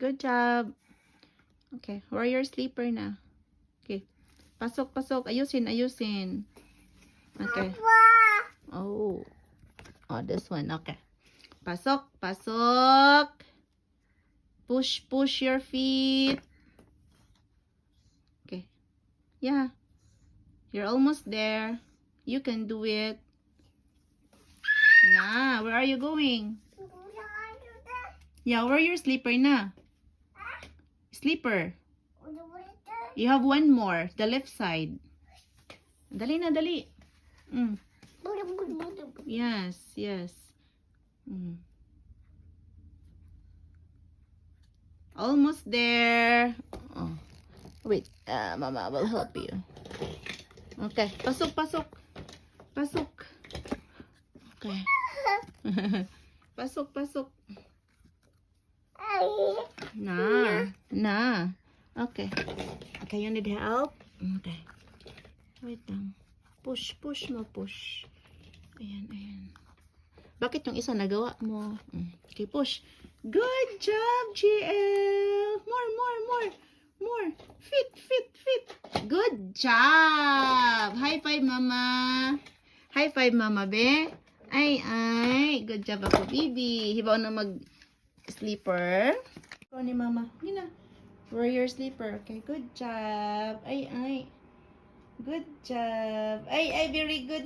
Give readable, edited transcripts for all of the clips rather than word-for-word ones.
good job. Okay, wear your sleeper na. Okay. Pasok, pasok. Ayusin, ayusin. Okay. Oh. Oh, this one. Okay. Pasok, pasok. Push, push your feet. Okay. Yeah. You're almost there. You can do it. Nah, where are you going? Yeah, wear your sleeper na. Sleeper. You have one more. The left side. Dali na, dali. Yes, yes. Almost there. Oh. Wait, Mama will help you. Okay, pasok, pasok. Pasok. Okay. Pasok, pasok. Nah, nah. Okay. Okay, you need help? Okay. Wait lang. Push, push mo, push. Ayan, ayan. Bakit yung isa nagawa mo? Okay, push. Good job, GL. More, more, more. More. Fit, fit, fit. Good job. High five, Mama. High five, Mama, be. Ay, ay. Good job ako, baby. Hibaw na mag-sleeper. Ikaw ni Mama. Yun na. Wear your sleeper. Okay, good job. Ay, ay. Good job. Ay, ay, very good.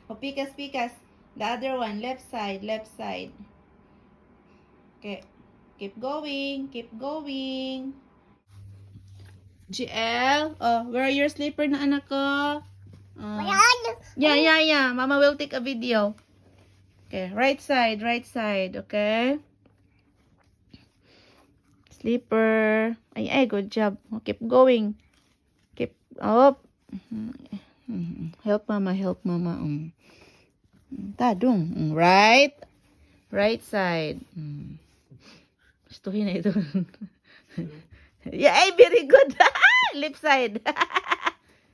O, pikas, pikas. The other one, left side, left side. Okay. Keep going, keep going. GL, oh, wear your sleeper na anak ko. Yeah, yeah, yeah. Mama will take a video. Okay, right side, okay? Sleeper. Ay, ay, good job. Oh, keep going. Keep up. Help Mama, help Mama. Tadong. Right. Right side. Gustuhin na ito. Yeah, ay, very good. Left side.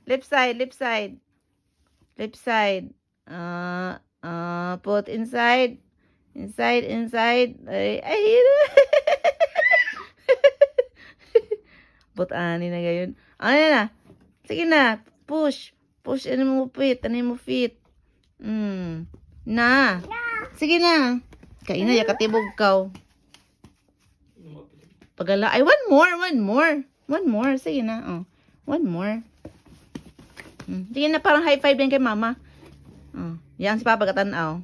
Left side, left side. Left side. Put inside. Inside, inside. Ay, ay. Put ani na gayon. Ano na? Sige na. Push. Push. Ano mo fit? Ano mo fit? Na. Sige na. Kain na, yakatibog ka. Pagala. Ay, one more, one more. One more. Sige na. Oh. One more. Sige na, parang high five din kay Mama. Oh. Yan si Papa katanaw.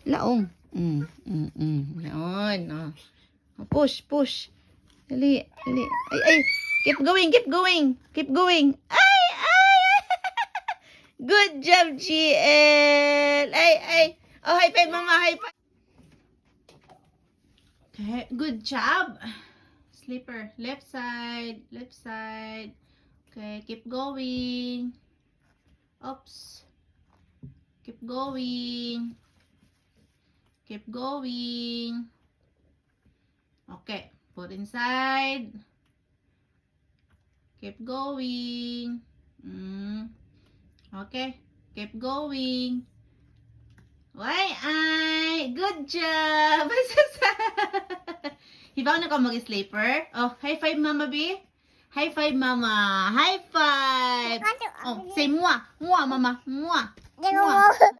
Laong. Laon. Oh. Push, push. Dali, dali. Ay, ay. Keep going, keep going. Keep going. Ay, ay. Good job, GL. Ay, ay. Oh, high five, Mama. High five. Okay, good job. Sleeper. Left side. Left side. Okay, keep going. Oops. Keep going. Keep going. Okay, put inside. Keep going. Okay, keep going. Why, ay, good job. Hibaw na ka mag-sleeper. Oh, high five, Mama B. High five, Mama. High five. Oh, say mua. Mua, Mama. Mua. Mua.